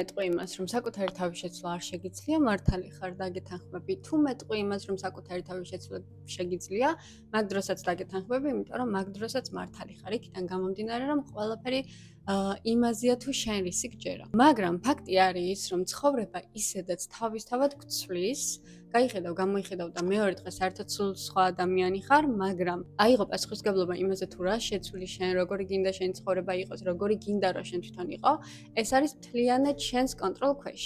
მეტყვი იმას, რომ საკუთარი თავის შეცვლა არ შეგიძლია, მართალი ხარ და გეთანხმები. თუ მეტყვი იმას, რომ საკუთარი თავის შეცვლა შეგიძლია, მაგ დროსაც დაგეთანხმები, იმიტომ რომ მაგ დროსაც მართალი ხარ. იქიდან გამომდინარე, რომ ყველაფერი იმაზეა თუ შენ რისი გჯერა. მაგრამ ფაქტი არის ის, რომ ცხოვრება ისედაც თავისთავად გცვლის, გამოიხედავ და მეორე დღეს საერთოდ სულ სხვა ადამიანი ხარ, მაგრამ აიღო პასუხისმგებლობა იმაზე თუ რა შეცვლი შენ, როგორი გინდა შენი ცხოვრება იყოს, როგორი გინდა რომ შენ თვითონ იყო, ეს არის მთლიანად შენს კონტროლ ქვეშ.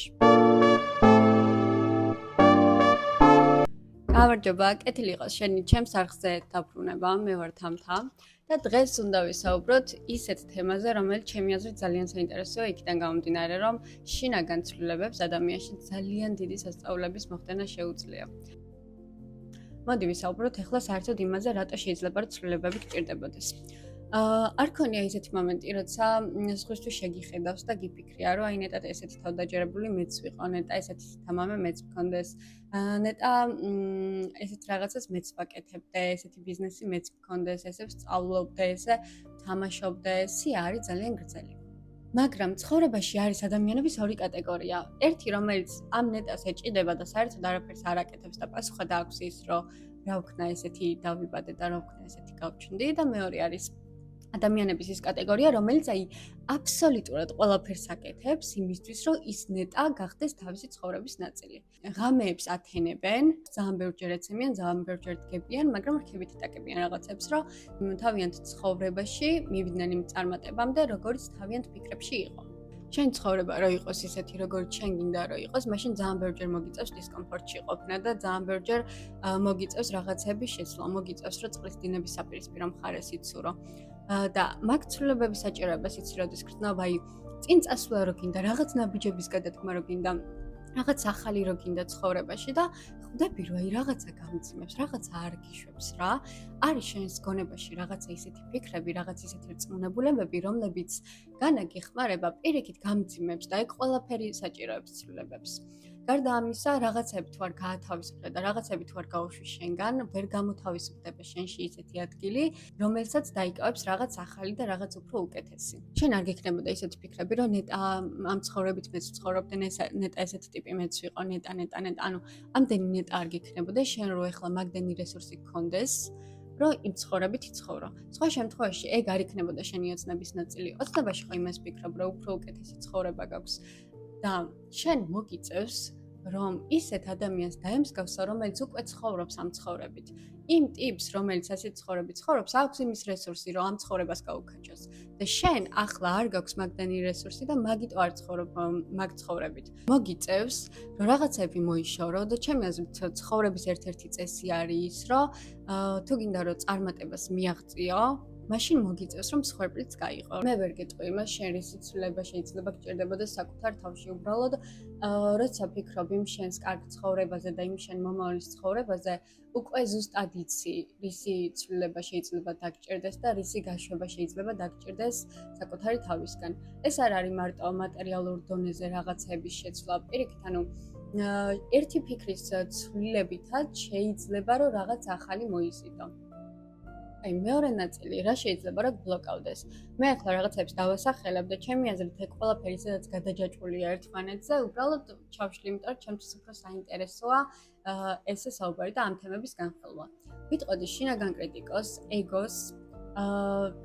გამარჯობა, კეთილი იყოს შენი ჩემს არხზე დაბრუნება, მე ვარ თამთა და დღეს უნდა ვისაუბროთ ისეთ თემაზე, რომელიც ჩემი აზრით ძალიან საინტერესოა, იქიდან გამომდინარე, რომ შინაგან ცვლილებებს ადამიანში ძალიან დიდი სასწაულების მოხდენა შეუძლია. მოდი ვისაუბროთ ახლა საერთოდ იმაზე, რატო შეიძლება რომ ცვლილებები გჭირდებოდეს. არ ქონია ისეთი მომენტი, როცა სხვისთვის შეგიხედავს და გიფიქრია, რომ აი ნეტა ესეთი თავდაჯერებული მეც ვიყო, ნეტა ესეთი თამამე მეც მქონდეს, ნეტა ესეთ რაღაცას მეც ვაკეთებდე, ესეთი ბიზნესი მეც მქონდეს, ესე ვსწავლობდე, ესე თამაშობდე, ესი არის ძალიან გრძელი. მაგრამ ცხოვრებაში არის ადამიანების ორი კატეგორია. ერთი, რომელიც ამ ნეტას ეჭიდება და საერთოდ არაფერს არ აკეთებს და პასუხად აქვს ის, რომ რა ვქნა ესეთი დავიბადე და რა ვქნა ესეთი გავჩნდი და მეორე არის ადამიანების ის კატეგორია, რომელიც აბსოლუტურად ყველაფერს აკეთებს იმისთვის, რომ ის ნეტა გახდეს თავისი ცხოვრების ნაწილი. ღამეებს ათენებენ, ძალიან ბევრჯერ ეცემიან, ძალიან ბევრჯერ დგებიან, მაგრამ რქებით იტაკებიან რაღაცებს, რომ თავიანთ ცხოვრებაში მივიდნენ იმ წარმატებამდე, როგორც თავიანთ ფიქრებში იყო. შენ ცხოვრება რო იყოს ისეთი, როგორც შენ გინდა რომ იყოს, მაშინ ძალიან ბევრჯერ მოგიწევს დისკომფორტში ყოფნა და ძალიან ბევრჯერ მოგიწევს რაღაცების შეცვლა, მოგიწევს რომ წყლის დინების საპირისპირო მხარეს იცურო. და მაგ ცვლილებების საჭიროებას იცი, როდის გრძნობა, წინ წასვლა რო გინდა, რაღაც ნაბიჯების გადადგმა რო გინდა, რაღაც ახალი რო გინდა ცხოვრებაში და ხვდები რომ რაღაცა გამძიმებს, რაღაცა არ გიშვებს რა. არის შენს გონებაში რაღაცა ისეთი ფიქრები, რაღაც ისეთი რწმუნებულებები, რომლებიც განა გიხმარება, პირიქით გამძიმებს და ეგ ყველაფერი საჭიროებს ცვლილებებს. გარდა ამისა, რაღაცები თუ არ გაათავისუფლე და რაღაცები თუ არ გაუშვი შენგან, ვერ გამოთავისუფლდება შენში ისეთი ადგილი, რომელსაც დაიკავებს რაღაც ახალი და რაღაც უფრო უკეთესი. შენ არ გექნებოდა ისეთი ფიქრები, რომ ნეტა ამ ცხოვრებით მეც ვცხოვრობდე, ნეტა ესეთი ტიპი მეც ვიყო, ნეტა, ანუ ამდენი ნეტა არ გექნებოდა, შენ რო ეხლა მაგდენი რესურსი გქონდეს, რომ იმ ცხოვრებით იცხოვრო. სხვა შემთხვევაში ეგ არ იქნებოდა შენი ოცნების ნაწილი. ოცნებაში ხო იმას ფიქრობ, რომ უფრო უკეთესი ცხოვრება გაქვს და შენ მოგიწევს რომ ისეთ ადამიანს დაემსგავსო, რომელიც უკვე ცხოვრობს ამ ცხოვრებით. იმ ტიპს, რომელიც ასეთ ცხოვრებით ცხოვრობს, აქვს იმის რესურსი, რომ ამ ცხოვრებას გაუკაჩოს. და შენ ახლა არ გაქვს მაგდენი რესურსი და მაგიტო არ ცხოვრობ მაგ ცხოვრებით. მოგიწევს, რომ რაღაცები მოიშორო და ჩემი აზრით ცხოვრების ერთ-ერთი წესი არის ის, რომ თუ გინდა რომ წარმატებას მიაღწიო, მაშინ მოგიწევს რომ მსხვერპლიც გაიყო. მე ვერ გეტყვი იმას, შენ რისი ცვლილება შეიძლება გჭირდებოდეს საკუთარ თავში უბრალოდ, როცა ფიქრობ იმ შენს კარგ ცხოვრებაზე და იმ შენ მომავლის ცხოვრებაზე, უკვე ზუსტად იცი, რისი ცვლილება შეიძლება დაგჭირდეს და რისი გაშვება შეიძლება დაგჭირდეს საკუთარი თავისგან. ეს არ არის მარტო მატერიალურ დონეზე რაღაცების შეცვლა, პირიქით, ანუ ერთი ფიქრის ცვლილებითაც შეიძლება რომ რაღაც ახალი მოიზიდო. აი მეორე ნაწილი რა შეიძლება რომ ბლოკავდეს. მე ახლა რაღაცებს დავასახელებ და ჩემი აზრით ეგ ყველაფერი სადაც გადაჯაჭვულია ერთმანეთზე, უბრალოდ ჩავშლი, იმიტომ რომ ჩემთვის უფრო საინტერესოა ესე საუბარი და ამ თემების განხილვა. ვიტყოდი შინაგან კრიტიკოს, ეგოს,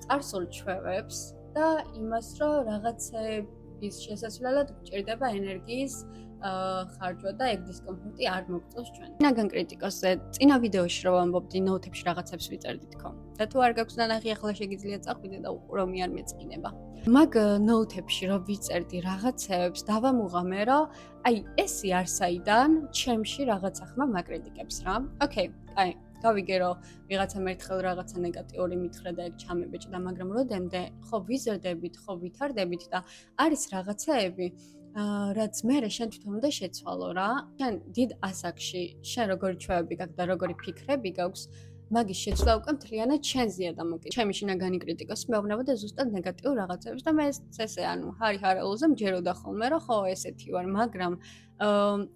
წარსულ ჩვევებს და იმას, რომ რაღაცების შესასვლელად გჭირდება ენერგიის ხარჯვა და ეგ დისკომფორტი არ მოგწევს ჩვენ. შინაგან კრიტიკოსზე წინა ვიდეოში რო ვამბობდი, ნოუთებში რაღაცებს ვიწერდი თქო. და თუ არ გაქვს ნანახი, ახლა შეგიძლია წახვიდე და უყურო, მე არ მეწყინება. მაგ ნოუთებში რო ვიწერდი რაღაცებს, დავამუღამე, რომ აი ესი არსაიდან ჩემში რაღაცა ხმა მაკრიტიკებს რა. ოკეი, აი, გავიგე რომ ვიღაცამ ერთხელ რაღაცა ნეგატიური მითხრა და ეგ ჩამებეჭდა, მაგრამ როდემდე ხო ვიზრდებით, ხო ვითარდებით და არის რაღაცაები რაც მე შენ თვითონ უნდა შეცვალო რა. შენ დიდ ასაკში, შენ როგორი ჩვევები გაქვს და როგორი ფიქრები გაქვს, მაგის შეცვლა უკვე მთლიანად შენზეა დამოკიდებული. ჩემი შინაგანი კრიტიკოსი მეუბნებოდა ზუსტად ნეგატიურ რაღაცებს და მე ესე ანუ ჰარი-ჰარელოზე მჯეროდა ხოლმე, რომ ხო ესეთი ვარ, მაგრამ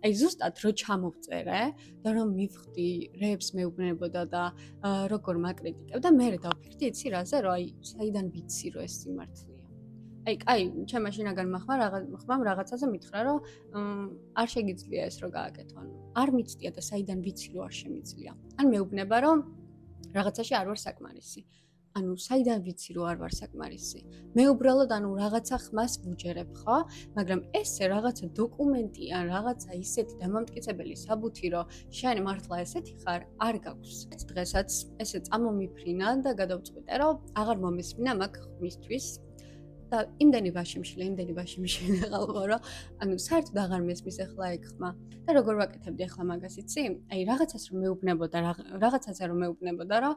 აი ზუსტად რო ჩამოვწერე და რომ მივხვდი, რეებს მეუბნებოდა და როგორ მაკრიტიკებდა, მე დავფიქრდი, იცი რაზე, რომ აი საიდან ვიცი რომ ეს სიმართლეა. აი, ჩემმა შინაგან ხმამ რაღაცაზე მითხრა, რომ არ შეგიძლია ეს რო გააკეთო, ანუ არ მიცდია და საიდან ვიცი რომ არ შემიძლია. ან მეუბნება რომ რაღაცაში არ ვარ საკმარისი. ანუ საიდან ვიცი რომ არ ვარ საკმარისი. მე უბრალოდ რაღაცა ხმას ვუჯერებ, ხო? მაგრამ ესე რაღაცა დოკუმენტი ან რაღაცა ისეთი დამამტკიცებელი საბუთი რომ შენ მართლა ესეთი ხარ, არ გაქვს. დღესაც ესე წამომიფრინა და გადავწყვიტე რომ აღარ მომესმინა მაგ ხმისთვის. და იმდენი ვაშიმში ვიყავ, რომ საერთოდ აღარ მესმის ახლა ეგ ხმა. და როგორ ვაკეთებდი ახლა მაგას იცი? აი რაღაცას რომ მეუბნებოდა, რაღაცაზე რომ მეუბნებოდა, რომ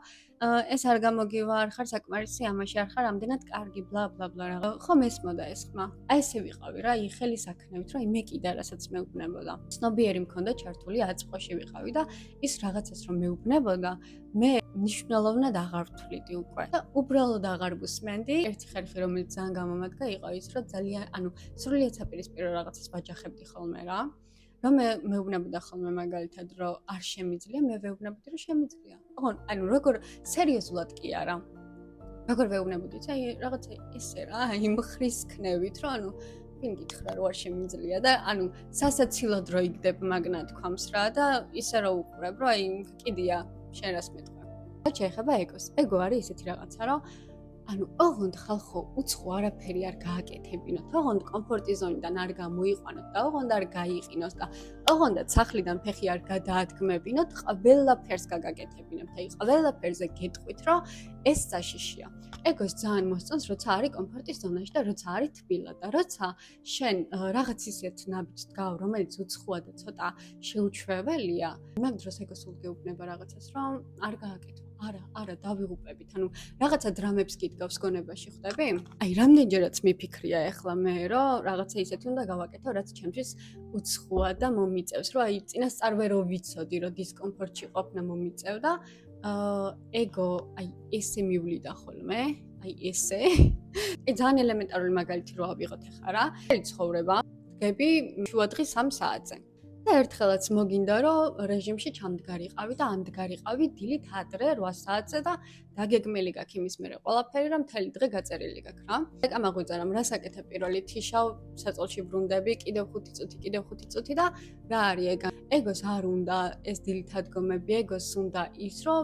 ეს არ გამოგივარ, ხარ საკმარისი, ამაში არ ხარ, ამდენად კარგი, ბლა ბლა ბლა რა. ხო მესმოდა ეს ხმა. აი ესე ვიყავი რა, ხელი საქნევით, რომ მე კიდე რასაც მეუბნებოდა. ცნობიერი მქონდა ჩართული აწყვოში ვიყავი და ის რაღაცას რომ მეუბნებოდა, მე ნიშნულოვნად აღარ ვთვლიდი უკვე. და უბრალოდ აღარ ვუსმენდი. ერთი ხერხი რომელიც ძალიან გამომადგა იყო ის, რომ ძალიან, სრულიად საპირისპირო რაღაცას ვაჯახებდი ხოლმე რა. რომ მეუბნებოდა ხოლმე მაგალითად, რომ არ შემიძლია, მე ვეუბნებოდი, რომ შემიძლია. როგორ სერიოზულად კი არა. როგორ ვეუბნებოდი, აი რაღაცა ესე რა, იმხრის ქნევით, რომ ვინ გითხრა რომ არ შემიძლია და სასაცილოდ რო იგდებ მაგ ნათქვამს რა და ისე რო უყურებ, რომ აი კიდია, შენ რას მეტყვი. და შეეხება ეგოს. ეგო არის ისეთი რაღაცა, რომ ოღონდ ხალხო უცხო არაფერი არ გააკეთებინოთ, ოღონდ კომფორტის ზონიდან არ გამოიყვანოთ და ოღონდ არ გაიყინოთ და ოღონდ ცახლიდან ფეხი არ გადაადგმებინოთ, ყველაფერს გაგაკეთებინებთ. აი, ყველაფერზე გეტყვით, რომ ეს საშიშია. ეგოს ძალიან მოსწონს, როცა არის კომფორტის ზონაში და როცა არის თბილად და როცა შენ რაღაც ისეთ ნაბიჯს დგავ, რომელიც უცხოა და ცოტა შეუჩვეველია, მაგ დროს ეგო სულ გეუბნება რაღაცას, რომ არ გააკეთო. არა, დავიღუპებით. რაღაცა დრამებს გიდგავს გონებაში, ხვდები? აი, რამდენჯერაც მიფიქრია ახლა მე, რომ რაღაცა ისეთი უნდა გავაკეთო, რაც ჩემთვის უცხოა და მომიწევს, რომ აი, წინასწარვე რო ვიცოდი, რომ დისკომფორტში ყოფნა მომიწევდა, ეგო, აი, ესე მივლიდა ხოლმე, აი, ესე. აი, ძალიან ელემენტარული მაგალითი რო ავიღოთ ახლა რა. ცხოვრება, დგები შუადღის 3 საათზე. და ერთხელაც მოგინდა რომ რეჟიმში ჩამდგარიყავი და ამდგარიყავი დილით ადრე 8 საათზე და დაგეგმილი გაქვს იმის მერე ყველაფერი რომ მთელი დღე გაწერილი გაქვს რა. ეგ ამაღვიძა რომ რას აკეთებ პირველი თიშავ საწოლში ბრუნდები კიდევ 5 წუთი და რა არის ეგ? ეგოს არ უნდა ეს დილით ადგომები, ეგოს უნდა ის რომ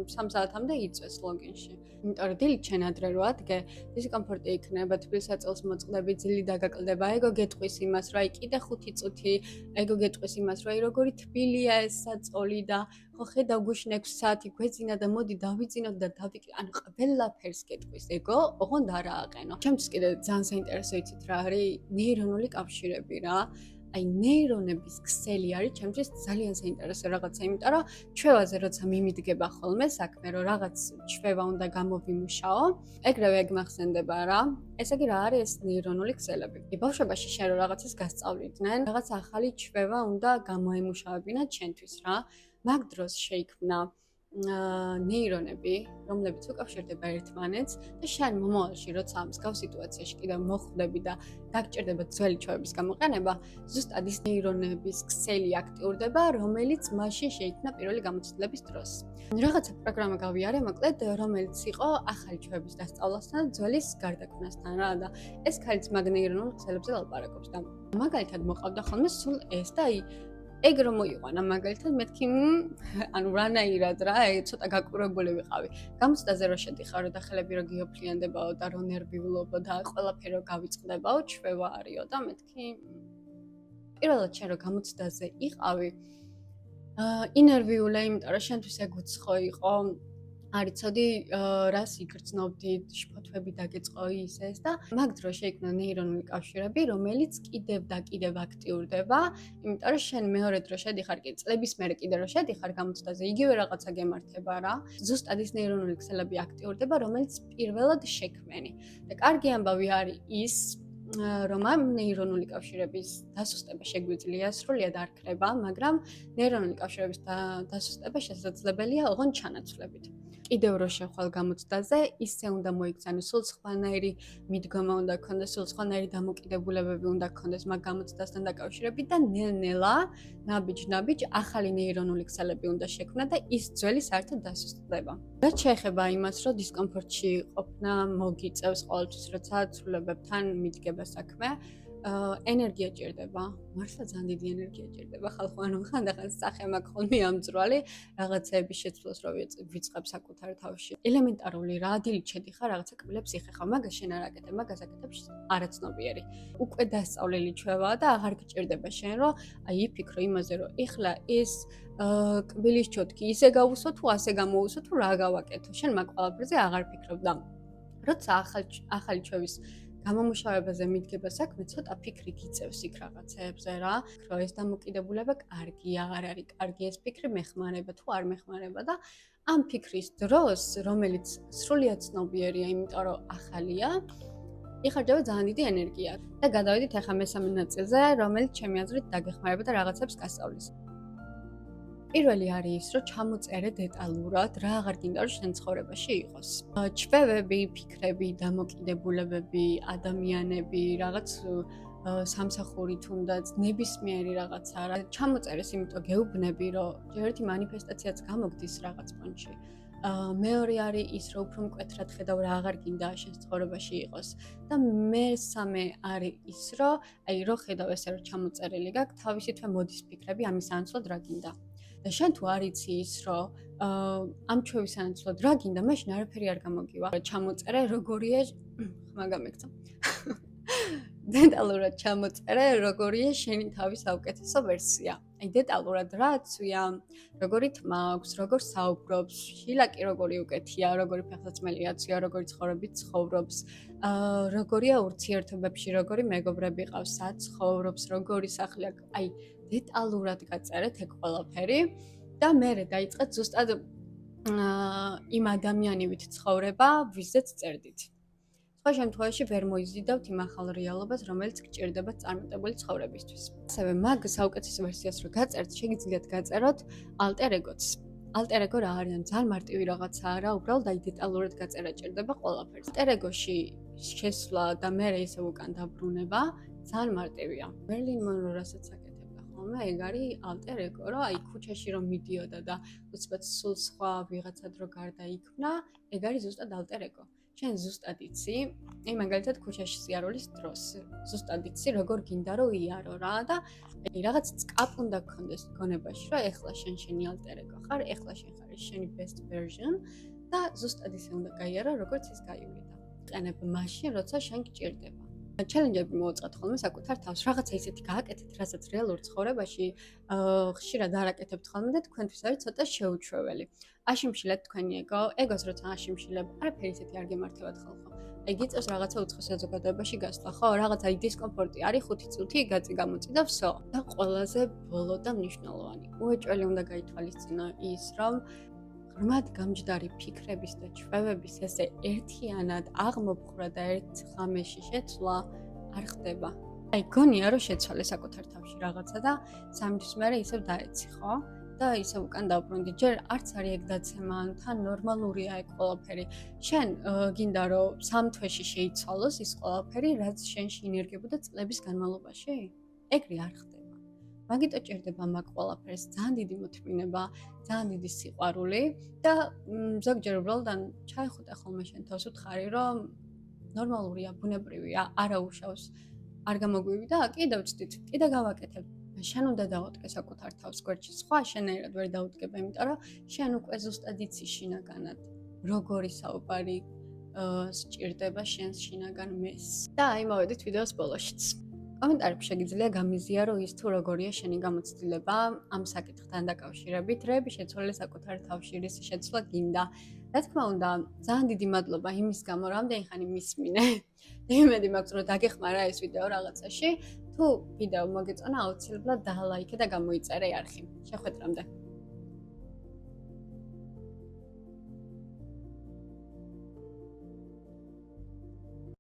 3 საათამდე იწვეს ლოგინში. იმიტომ რომ დილით შენ ადრე რო ადგე, დისკომფორტი იქნება, თბილ საწოლს მოწყდები, ძილი დაგაკლდება, ეგო გეტყვის იმას, რომ აი კიდე 5 წუთი, ეგო გეტყვის იმას, რომ აი როგორი თბილია ეს საწოლი და ხო ხედავ გუშინ 6 საათი გვეძინა და მოდი დავიძინოთ და ყველაფერს გეტყვის ეგო, ოღონდ არა აყენო. ჩემთვის კიდე ძალიან საინტერესო იცით რა არის ნეირონული კავშირები რა. აი ნეირონების ქსელი არის ჩემთვის ძალიან საინტერესო რაღაცა, იმიტომ რომ ჩვევაზე როცა მიმიდგება ხოლმე საქმე, რომ რაღაც ჩვევა უნდა გამოვიმუშაო, ეგრევე ეგ მახსენდება რა. ესე იგი რა არის ეს ნეირონული ქსელები? ბავშვობაში შენ რო რაღაცას გასწავლიდნენ, რაღაც ახალი ჩვევა უნდა გამოემუშავებინათ შენთვის რა. მაგ დროს შეიქმნა ნეირონები, რომლებიც უკავშირდება ერთმანეთს და შენ მომავალში როცა მსგავს სიტუაციაში კიდევ მოხვდები და დაგჭირდება ძველი ჩვევების გამოყენება, ზუსტად ის ნეირონების ქსელი აქტიურდება, რომელიც მაშინ შეიქმნა პირველი გამოცდილების დროს. რაღაცა პროგრამა გავიარე, მოკლედ, რომელიც იყო ახალი ჩვევების დასწავლასთან და ძველის გარდაქმნასთან რა და ეს ქალიც მაგ ნეირონულ ქსელებზე ლაპარაკობს და მაგალითად მოყავდა ხოლმე სულ ეს და აი ეგ რომ მოიყვანა მაგალითად მეთქი რანაირად რა ცოტა გაკურებული ვიყავი გამოცდაზე რო შედიხარო და ხელები რო გიოფლიანდებაო და რო ნერვიულობო და ყველაფერი რო გავიწყდებაო ჩვევა არისო და მეთქი პირველად შენ რო გამოცდაზე იყავი ინერვიულე იმიტომ რომ შენთვის ეგ უცხო იყო არიცოდი რას იგრძნობდი შფოთვები დაგეწყო ის ეს და მაგ დროს შეიქმნა ნეირონული კავშირები რომელიც კიდევ და კიდევ აქტიურდება იმიტომ რომ შენ მეორე დრო შედიხარ კი წლების მერე კიდე რო შედიხარ გამოცდაზე იგივე რაღაცა გემართება რა ზუსტად ის ნეირონული ქსელები აქტიურდება რომელიც პირველად შექმენი და კარგი ამბავი არის ის რომ ამ ნეირონული კავშირების დასუსტება შეგვიძლია სრულიად არ ქრება მაგრამ ნეირონული კავშირების დასუსტება შესაძლებელია ოღონდ ჩანაცვლებით კიდევ რო შეხვალ გამოცდაზე, ისე უნდა მოიგზავნოს, სულ სხვანაირი მიდგომა უნდა გქონდეს, სულ სხვანაირი დამოკიდებულებები უნდა გქონდეს მაგ გამოცდასთან დაკავშირებით და ნელ-ნელა, ნაბიჯ-ნაბიჯ ახალი ნეირონული ქსელები უნდა შექმნა და ის ძველი საერთოდ დასუსტდება. რაც შეეხება იმას, რომ დისკომფორტში ყოფნა მოგიწევს ყოველთვის, როცა ცვლილებებთან მიდგება საქმე, ენერგია ჭირდება, მართლა ძალიან დიდი ენერგია ჭირდება ხალხო, ანუ ხანდახან სახე მაქვს ხოლმე ამძრვალი რაღაცეების შეცვლას რო ვიწყებ საკუთარ თავში. ელემენტარული რა, დილით შედიხარ, რაღაცა კბილებს იხეხავ, მაგას შენ არ აკეთებ, მაგას აკეთებ არაცნობიერი. უკვე დასწავლილი ჩვევაა და აღარ გჭირდება შენ, რომ აი იფიქრო იმაზე, რომ ეხლა ეს კბილის ჩოთკი ისე გავუსვო თუ ასე გამოუსვო თუ რა გავაკეთო. შენ მაგ ყველაფერზე აღარ ფიქრობ და როცა ახალი ჩვევის გამომუშავებაზე მიდგება საქმე, ცოტა ფიქრი გიწევს იქ რაღაცეებზე რა. რომ ეს დამოკიდებულება კარგია, არ არის კარგი ეს ფიქრი მეხმარება თუ არ მეხმარება და ამ ფიქრის დროს, რომელიც სრულიად ცნობიერია, იმიტომ რომ ახალია, იხარჯება ძალიან დიდი ენერგია. და გადავიდით ახლა მესამე ნაწილზე, რომელიც ჩემი აზრით დაგეხმარება და რაღაცებს გასწავლის. პირველი არის ის, რომ ჩამოწერე დეტალურად რა აღარ გინდა რომ შენ ცხოვრებაში იყოს. ჩვევები, ფიქრები, დამოკიდებულებები, ადამიანები, რაღაც სამსახური თუნდაც ნებისმიერი რაღაცა რა ჩამოწერეს, იმიტომ გეუბნები, რომ ერთი მანიფესტაციაც გამოგდის რაღაც პონჩი. მეორე არის ის, რომ უფრო მკვეთრად ხედავ რა აღარ გინდა შენ ცხოვრებაში იყოს და მესამე არის ის, რომ აი რო ხედავ ესე რომ ჩამოწერილი გაქვს, თავისითვე მოდის ფიქრები ამის ანაცვლოდ რა გინდა. და შენ თუ არ იცი ის, რომ ამ ჩვევის ანაცვლოდ რა გინდა, მაშინ არაფერი არ გამოგივა. ჩამოწერე როგორია, ხმა გამექცა. დეტალურად ჩამოწერე როგორია შენი თავის საუკეთესო ვერსია. აი დეტალურად რა აცვია, როგორი თმა აქვს, როგორ საუბრობს, შილაკი როგორი უკეთია, როგორი ფეხსაცმელი აცვია, როგორი ცხოვრებით ცხოვრობს, როგორია ურთიერთობებში, როგორი მეგობრები ყავს, სად ცხოვრობს, როგორი სახლი აქვს. აი დეტალურად გაწერეთ ეგ ყველაფერი და მერე დაიწყეთ ზუსტად იმ ადამიანივით ცხოვრება, ვიზეც წერდით. სხვა შემთხვევაში ვერ მოიზიდავთ იმ ახალ რეალობას, რომელიც გჭირდება წარმატებული ცხოვრებისთვის. ასევე მაგ საუკეთესო ვერსიას რო გაწერთ, შეგიძლიათ გაწეროთ ალტერ ეგოც. ალტერ ეგო რა არის? ძალიან მარტივი რაღაცაა რა, უბრალოდ აი დეტალურად გაწერა ჭირდება ყველაფერს. ალტერ ეგოში შესვლა და მერე ისე უკან დაბრუნება ძალიან მარტივია. მერლინ მონრო რასაც ეგ არის ალტერ ეგო, რომ აი ქუჩაში რომ მიდიოდა და უცბად სულ სხვა ვიღაცა დრო გარდაიქმნა, ეგ არის ზუსტად ალტერ ეგო. შენ ზუსტად იცი, აი მაგალითად ქუჩაში სიარულის დროს, ზუსტად იცი როგორ გინდა რომ იარო რა და აი რაღაც წკაპ უნდა გქონდეს გონებაში, რომ ეხლა შენ შენი ალტერ ეგო ხარ, ეხლა შენ ხარ შენი best version და ზუსტად ისე უნდა გაიარო, როგორც ის გაივლიდა. ყენებ მაშინ, როცა შენ გჭირდება. ჩელენჯები მოვაწყოთ ხოლმე საკუთარ თავს. რაღაცა ისეთი გააკეთეთ, რასაც რეალურ ცხოვრებაში ხშირად არ აკეთებთ ხოლმე და თქვენთვის არის ცოტა შეუჩვეველი. აშიმშილეთ თქვენი ეგო, ეგოს როცა აშიმშილებ, არაფერი ისეთი არ გემართებათ ხალხო. აი გიწევს რაღაცა უცხო საზოგადოებაში გასვლა, ხო? რაღაცა დისკომფორტი არის 5 წუთი გაწი გამოწი და всё. და ყველაზე ბოლო და მნიშვნელოვანი. უეჭველი უნდა გაითვალისწინო ის, რომ ღრმად გამჯდარი ფიქრების და ჩვევების ესე ერთიანად აღმოფხვრა და ერთ ღამეში შეცვლა არ ხდება. აი გონია რომ შეცვალე საკუთარ თავში რაღაცა და სამთვის მერე ისევ დაეცი, ხო? და ისევ უკან დავბრუნდი. ჯერ არც არის ეგ დაცემა, ან თან ნორმალურია ეგ ყველაფერი. შენ გინდა რომ 3 თვეში შეიცვალოს ის ყველაფერი, რაც შენში ინერგებოდა წლების განმავლობაში? ეგრე არ ხდება. მაგიტო ჭირდება მაგ ყველაფერს ძალიან დიდი მოთმინება, ძალიან დიდი სიყვარული და ზოგჯერ უბრალოდ ან ჩაიხუტე ხოლმე შენ თავს უთხარი, რომ ნორმალურია, ბუნებრივია, არა უშავს, არ გამოგვივი და კიდევ ვწდით, კიდე გავაკეთებ. შენ უნდა დაუდგე საკუთარ თავს გვერდში, სხვა შენერად ვერ დაუდგება, იმიტომ რომ შენ უკვე ზუსტად იცი შინაგანად, როგორი საუბარი სჭირდება შენს შინაგან მეს. და აი მოვედით ვიდეოს ბოლოშიც. კომენტარებში შეგიძლია გამიზიარო ის თუ როგორია შენი გამოცდილება ამ საკითხთან დაკავშირებით, რები შეცვალე საკუთარ თავში, რის შეცვლა გინდა. რა თქმა უნდა, ძალიან დიდი მადლობა იმის გამო, რომ ამდენი ხანი მისმინე. იმედი მაქვს, რომ დაგეხმარა ეს ვიდეო რაღაცაში. თუ ვიდეო მოგეწონა, აუცილებლად დალაიქე და გამოიწერე არხი. შეხვედრამდე.